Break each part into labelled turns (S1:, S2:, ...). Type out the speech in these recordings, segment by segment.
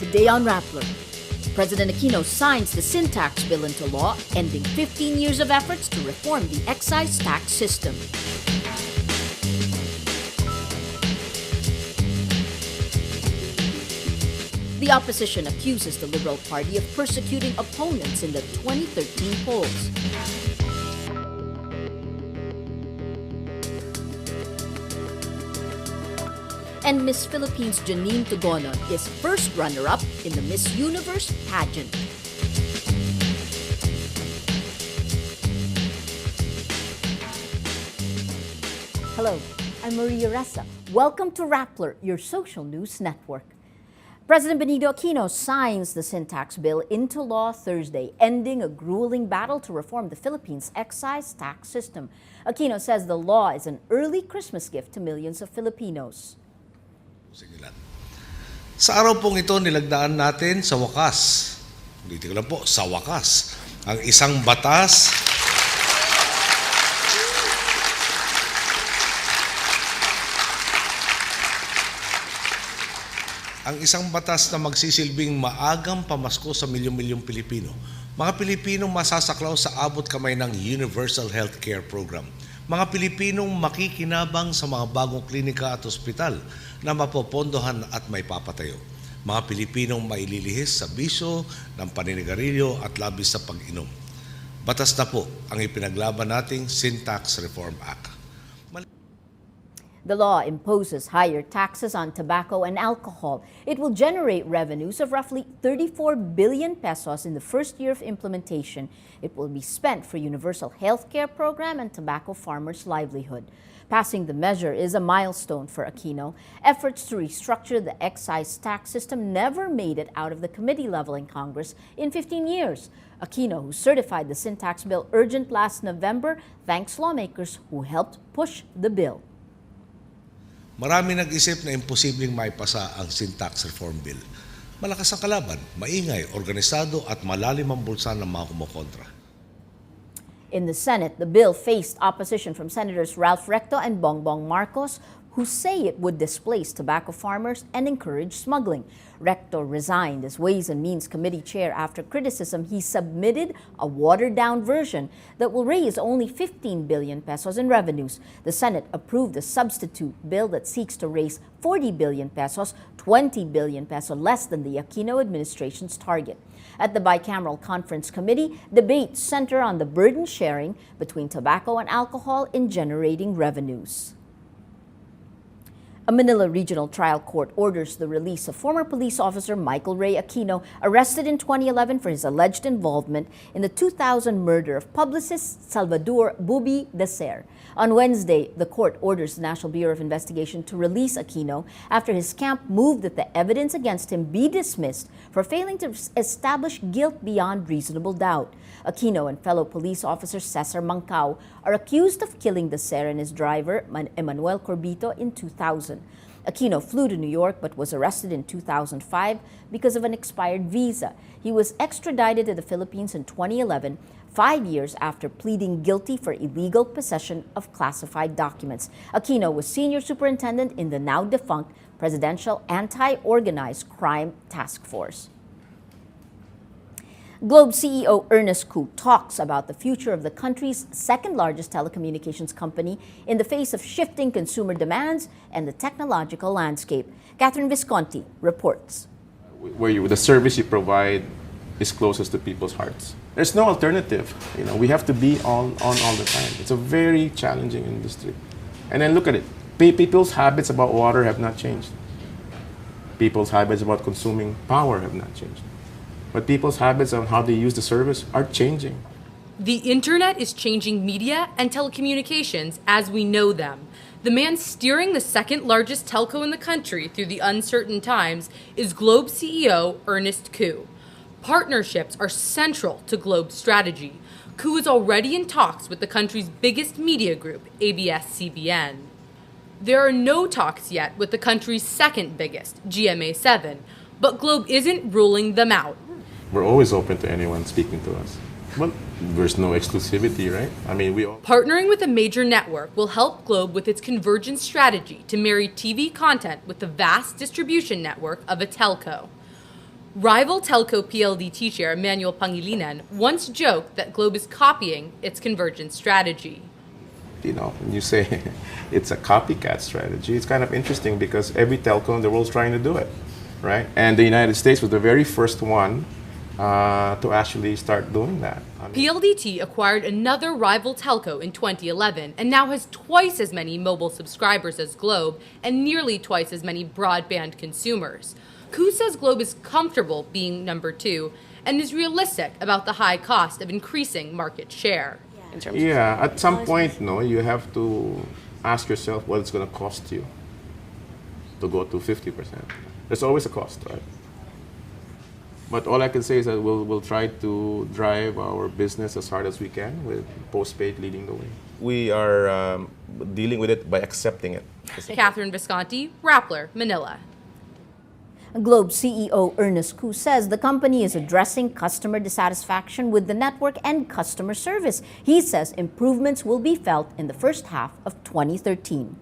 S1: Today on Rappler, President Aquino signs the sin tax bill into law, ending 15 years of efforts to reform the excise tax system. The opposition accuses the Liberal Party of persecuting opponents in the 2013 polls. And Miss Philippines Janine Tugonon is first runner-up in the Miss Universe pageant. Hello, I'm Maria Ressa. Welcome to Rappler, your social news network. President Benito Aquino signs the sin tax bill into law Thursday, ending a grueling battle to reform the Philippines' excise tax system. Aquino says the law is an early Christmas gift to millions of Filipinos.
S2: Sa araw pong ito, nilagdaan natin sa wakas, dito lang po, sa wakas, ang isang batas na magsisilbing maagang pamasko sa milyong-milyong Pilipino. Mga Pilipinong masasaklaw sa abot kamay ng Universal Healthcare Program. Mga Pilipinong makikinabang sa mga bagong klinika at ospital na mapopondohan at may papatayo. Mga Pilipinong maililihis sa bisyo ng paninigarilyo at labis sa pag-inom. Batas na po ang ipinaglaban nating Sin Tax Reform Act.
S1: The law imposes higher taxes on tobacco and alcohol. It will generate revenues of roughly 34 billion pesos in the first year of implementation. It will be spent for universal health care program and tobacco farmers' livelihood. Passing the measure is a milestone for Aquino. Efforts to restructure the excise tax system never made it out of the committee level in Congress in 15 years. Aquino, who certified the sin tax bill urgent last November, thanks lawmakers who helped push the bill.
S2: Marami nag-isip na imposibleng maipasa ang Sin Tax Reform Bill. Malakas ang kalaban, maingay, organisado at malalim ang bulsa ng mga kumukontra.
S1: In the Senate, the bill faced opposition from Senators Ralph Recto and Bongbong Marcos, who say it would displace tobacco farmers and encourage smuggling. Recto resigned as Ways and Means Committee chair after criticism he submitted a watered-down version that will raise only 15 billion pesos in revenues. The Senate approved a substitute bill that seeks to raise 40 billion pesos, 20 billion peso less than the Aquino administration's target. At the Bicameral Conference Committee, debates center on the burden sharing between tobacco and alcohol in generating revenues. A Manila Regional Trial Court orders the release of former police officer Michael Ray Aquino, arrested in 2011 for his alleged involvement in the 2000 murder of publicist Salvador Bubi Dacer. On Wednesday, the court orders the National Bureau of Investigation to release Aquino after his camp moved that the evidence against him be dismissed for failing to establish guilt beyond reasonable doubt. Aquino and fellow police officer Cesar Mancao are accused of killing Dacer and his driver, Emmanuel Corbito, in 2000. Aquino flew to New York but was arrested in 2005 because of an expired visa. He was extradited to the Philippines in 2011, 5 years after pleading guilty for illegal possession of classified documents. Aquino was senior superintendent in the now defunct Presidential Anti-Organized Crime Task Force. Globe CEO Ernest Cu talks about the future of the country's second-largest telecommunications company in the face of shifting consumer demands and the technological landscape. Catherine Visconti reports.
S3: The service you provide is closest to people's hearts. There's no alternative. We have to be on all the time. It's a very challenging industry. And then look at it. People's habits about water have not changed. People's habits about consuming power have not changed. But people's habits on how they use the service are changing.
S4: The internet is changing media and telecommunications as we know them. The man steering the second largest telco in the country through the uncertain times is Globe CEO Ernest Cu. Partnerships are central to Globe's strategy. Cu is already in talks with the country's biggest media group, ABS-CBN. There are no talks yet with the country's second biggest, GMA7, but Globe isn't ruling them out.
S3: We're always open to anyone speaking to us. But there's no exclusivity, right?
S4: Partnering with a major network will help Globe with its convergence strategy to marry TV content with the vast distribution network of a telco. Rival telco PLDT chair Emmanuel Pangilinan once joked that Globe is copying its convergence strategy.
S3: You know, when you say it's a copycat strategy, it's kind of interesting because every telco in the world is trying to do it, right? And the United States was the very first one to actually start doing that.
S4: PLDT acquired another rival telco in 2011 and now has twice as many mobile subscribers as Globe and nearly twice as many broadband consumers. Koo says Globe is comfortable being number 2 and is realistic about the high cost of increasing market share.
S3: Yeah, at some point, no, you have to ask yourself what it's going to cost you to go to 50%. There's always a cost, right? But all I can say is that we'll try to drive our business as hard as we can with postpaid leading the way. We are dealing with it by accepting it.
S4: Catherine Visconti, Rappler, Manila.
S1: Globe CEO Ernest Koo says the company is addressing customer dissatisfaction with the network and customer service. He says improvements will be felt in the first half of 2013.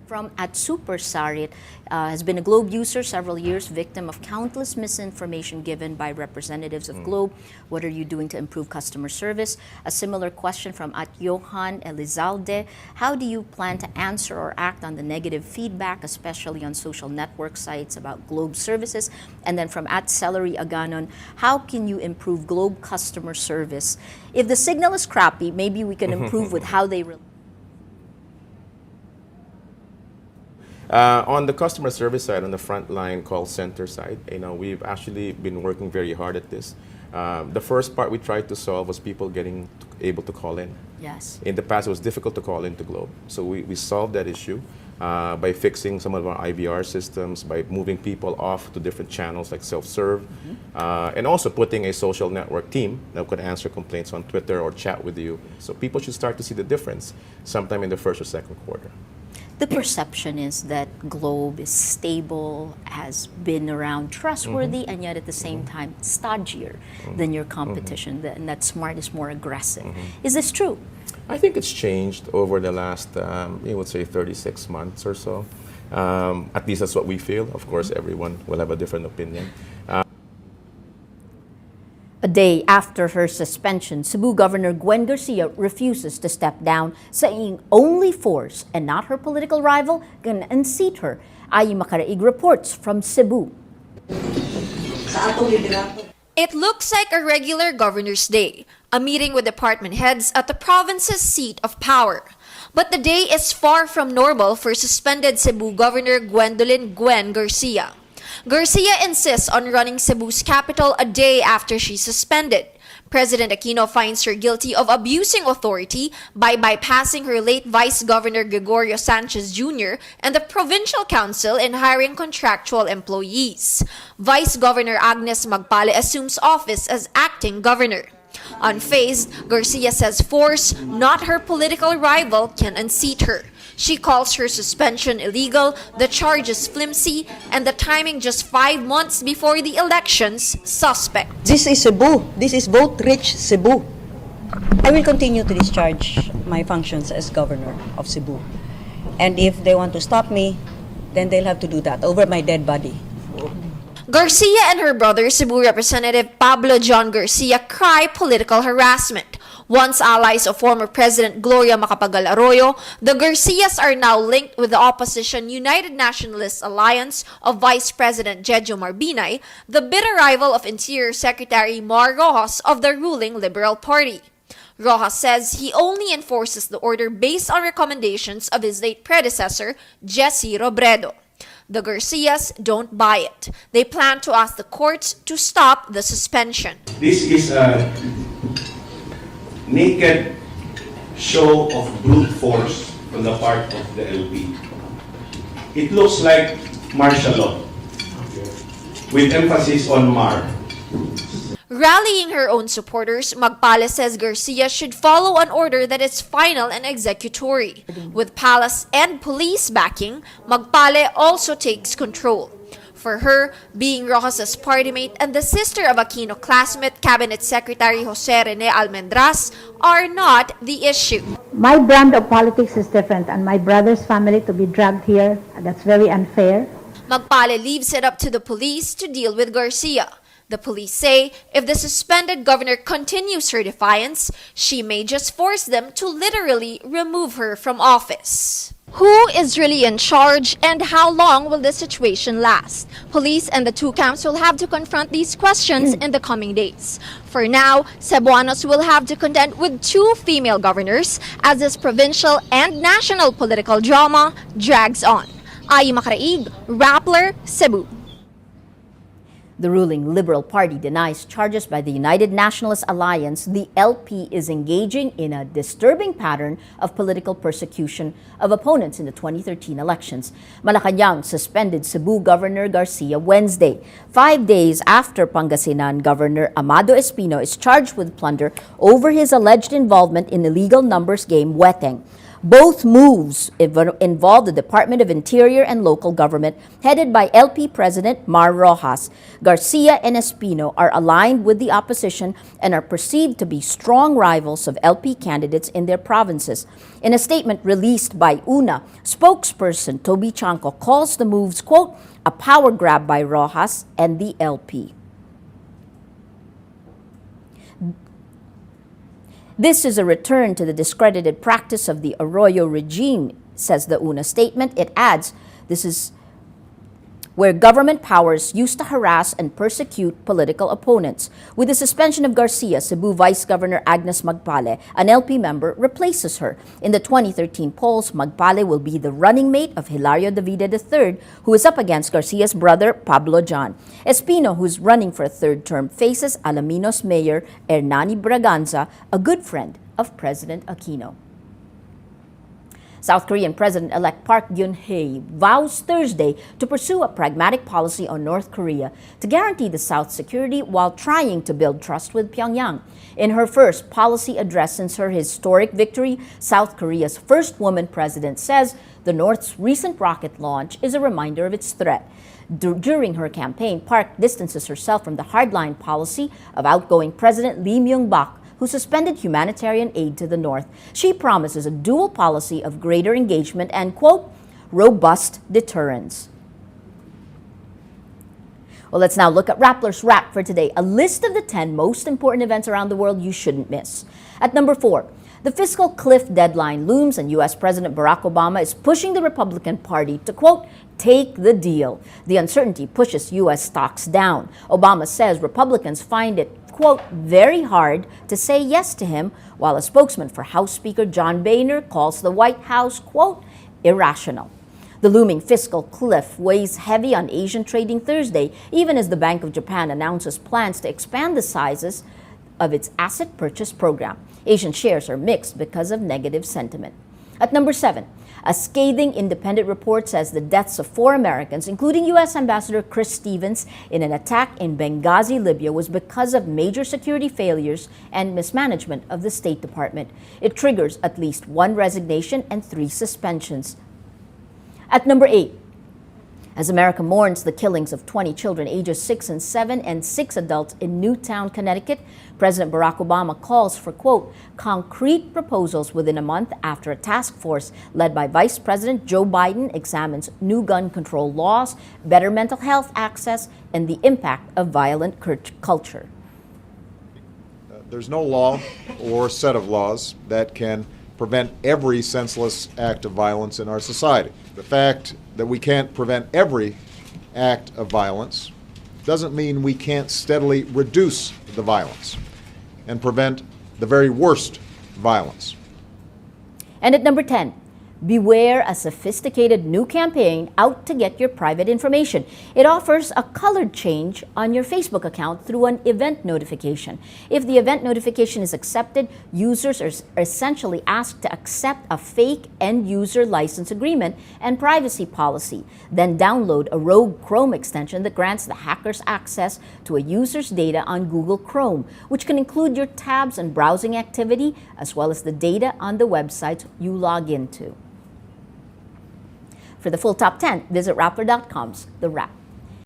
S1: From at Super Sarit, has been a Globe user several years, victim of countless misinformation given by representatives of Globe. What are you doing to improve customer service? A similar question from at Johan Elizalde. How do you plan to answer or act on the negative feedback, especially on social network sites about Globe services? And then from at Celery Aganon, how can you improve Globe customer service? If the signal is crappy, maybe we can improve with how they
S3: On the customer service side, on the frontline call center side, you know, we've actually been working very hard at this. The first part we tried to solve was people getting able to call in.
S1: Yes.
S3: In the past, it was difficult to call into Globe. So we solved that issue by fixing some of our IVR systems, by moving people off to different channels like self-serve, and also putting a social network team that could answer complaints on Twitter or chat with you. So people should start to see the difference sometime in the first or second quarter.
S1: The perception is that Globe is stable, has been around, trustworthy, and yet at the same time stodgier than your competition, and that Smart is more aggressive. Is this true?
S3: I think it's changed over the last, I would say, 36 months or so. At least that's what we feel. Of course, everyone will have a different opinion.
S1: A day after her suspension, Cebu Governor Gwen Garcia refuses to step down, saying only force and not her political rival can unseat her. Ayi Makaraig reports from Cebu.
S5: It looks like a regular governor's day, a meeting with department heads at the province's seat of power. But the day is far from normal for suspended Cebu Governor Gwendolyn Gwen Garcia. Garcia insists on running Cebu's capital a day after she's suspended. President Aquino finds her guilty of abusing authority by bypassing her late Vice Governor Gregorio Sanchez Jr. and the Provincial Council in hiring contractual employees. Vice Governor Agnes Magpale assumes office as acting governor. Unfazed, Garcia says force, not her political rival, can unseat her. She calls her suspension illegal, the charges flimsy, and the timing just 5 months before the elections suspect.
S6: This is Cebu. This is vote-rich Cebu. I will continue to discharge my functions as governor of Cebu. And if they want to stop me, then they'll have to do that over my dead body.
S5: Garcia and her brother, Cebu Representative Pablo John Garcia, cry political harassment. Once allies of former President Gloria Macapagal Arroyo, the Garcias are now linked with the opposition United Nationalist Alliance of Vice President Jejo Marbinay, the bitter rival of Interior Secretary Mar Rojas of the ruling Liberal Party. Rojas says he only enforces the order based on recommendations of his late predecessor, Jesse Robredo. The Garcias don't buy it. They plan to ask the courts to stop the suspension.
S7: This is a naked show of brute force on the part of the LP. It looks like martial law, with emphasis on Mar.
S5: Rallying her own supporters, Magpale says Garcia should follow an order that is final and executory. With palace and police backing, Magpale also takes control. For her, being Rojas's party mate and the sister of Aquino classmate Cabinet Secretary Jose Rene Almendras are not the issue.
S8: My brand of politics is different, and my brother's family to be dragged here, that's very unfair.
S5: Magpale leaves it up to the police to deal with Garcia. The police say if the suspended governor continues her defiance, she may just force them to literally remove her from office. Who is really in charge and how long will this situation last? Police and the two camps will have to confront these questions in the coming days. For now, Cebuanos will have to contend with two female governors as this provincial and national political drama drags on. Ayi Makaraig, Rappler, Cebu.
S1: The ruling Liberal Party denies charges by the United Nationalist Alliance the LP is engaging in a disturbing pattern of political persecution of opponents in the 2013 elections. Malacanang suspended Cebu Governor Garcia Wednesday, 5 days after Pangasinan Governor Amado Espino is charged with plunder over his alleged involvement in illegal numbers game Weteng. Both moves involve the Department of Interior and local government, headed by LP President Mar Rojas. Garcia and Espino are aligned with the opposition and are perceived to be strong rivals of LP candidates in their provinces. In a statement released by UNA, spokesperson Toby Chanco calls the moves, quote, a power grab by Rojas and the LP. This is a return to the discredited practice of the Arroyo regime, says the UNA statement. It adds, this is where government powers used to harass and persecute political opponents. With the suspension of Garcia, Cebu Vice Governor Agnes Magpale, an LP member, replaces her. In the 2013 polls, Magpale will be the running mate of Hilario Davide III, who is up against Garcia's brother, Pablo John. Espino, who's running for a third term, faces Alaminos Mayor Hernani Braganza, a good friend of President Aquino. South Korean President-elect Park Geun-hye vows Thursday to pursue a pragmatic policy on North Korea to guarantee the South's security while trying to build trust with Pyongyang. In her first policy address since her historic victory, South Korea's first woman president says the North's recent rocket launch is a reminder of its threat. During her campaign, Park distances herself from the hardline policy of outgoing President Lee Myung-bak, who suspended humanitarian aid to the North. She promises a dual policy of greater engagement and, quote, robust deterrence. Well, let's now look at Rappler's Wrap for today, a list of the 10 most important events around the world you shouldn't miss. At number 4, the fiscal cliff deadline looms and U.S. President Barack Obama is pushing the Republican Party to, quote, take the deal. The uncertainty pushes U.S. stocks down. Obama says Republicans find it, quote, very hard to say yes to him, while a spokesman for House Speaker John Boehner calls the White House, quote, irrational. The looming fiscal cliff weighs heavy on Asian trading Thursday, even as the Bank of Japan announces plans to expand the sizes of its asset purchase program. Asian shares are mixed because of negative sentiment. At number 7, a scathing independent report says the deaths of 4 Americans, including U.S. Ambassador Chris Stevens, in an attack in Benghazi, Libya, was because of major security failures and mismanagement of the State Department. It triggers at least 1 resignation and 3 suspensions. At number 8, as America mourns the killings of 20 children ages 6 and 7 and 6 adults in Newtown, Connecticut, President Barack Obama calls for, quote, concrete proposals within a month after a task force led by Vice President Joe Biden examines new gun control laws, better mental health access, and the impact of violent culture.
S8: There's no law or set of laws that can prevent every senseless act of violence in our society. The fact that we can't prevent every act of violence doesn't mean we can't steadily reduce the violence and prevent the very worst violence.
S1: And at number 10, beware a sophisticated new campaign out to get your private information. It offers a colored change on your Facebook account through an event notification. If the event notification is accepted, users are essentially asked to accept a fake end-user license agreement and privacy policy, then download a rogue Chrome extension that grants the hackers access to a user's data on Google Chrome, which can include your tabs and browsing activity, as well as the data on the websites you log into. For the full top 10, visit Rappler.com's The Wrap.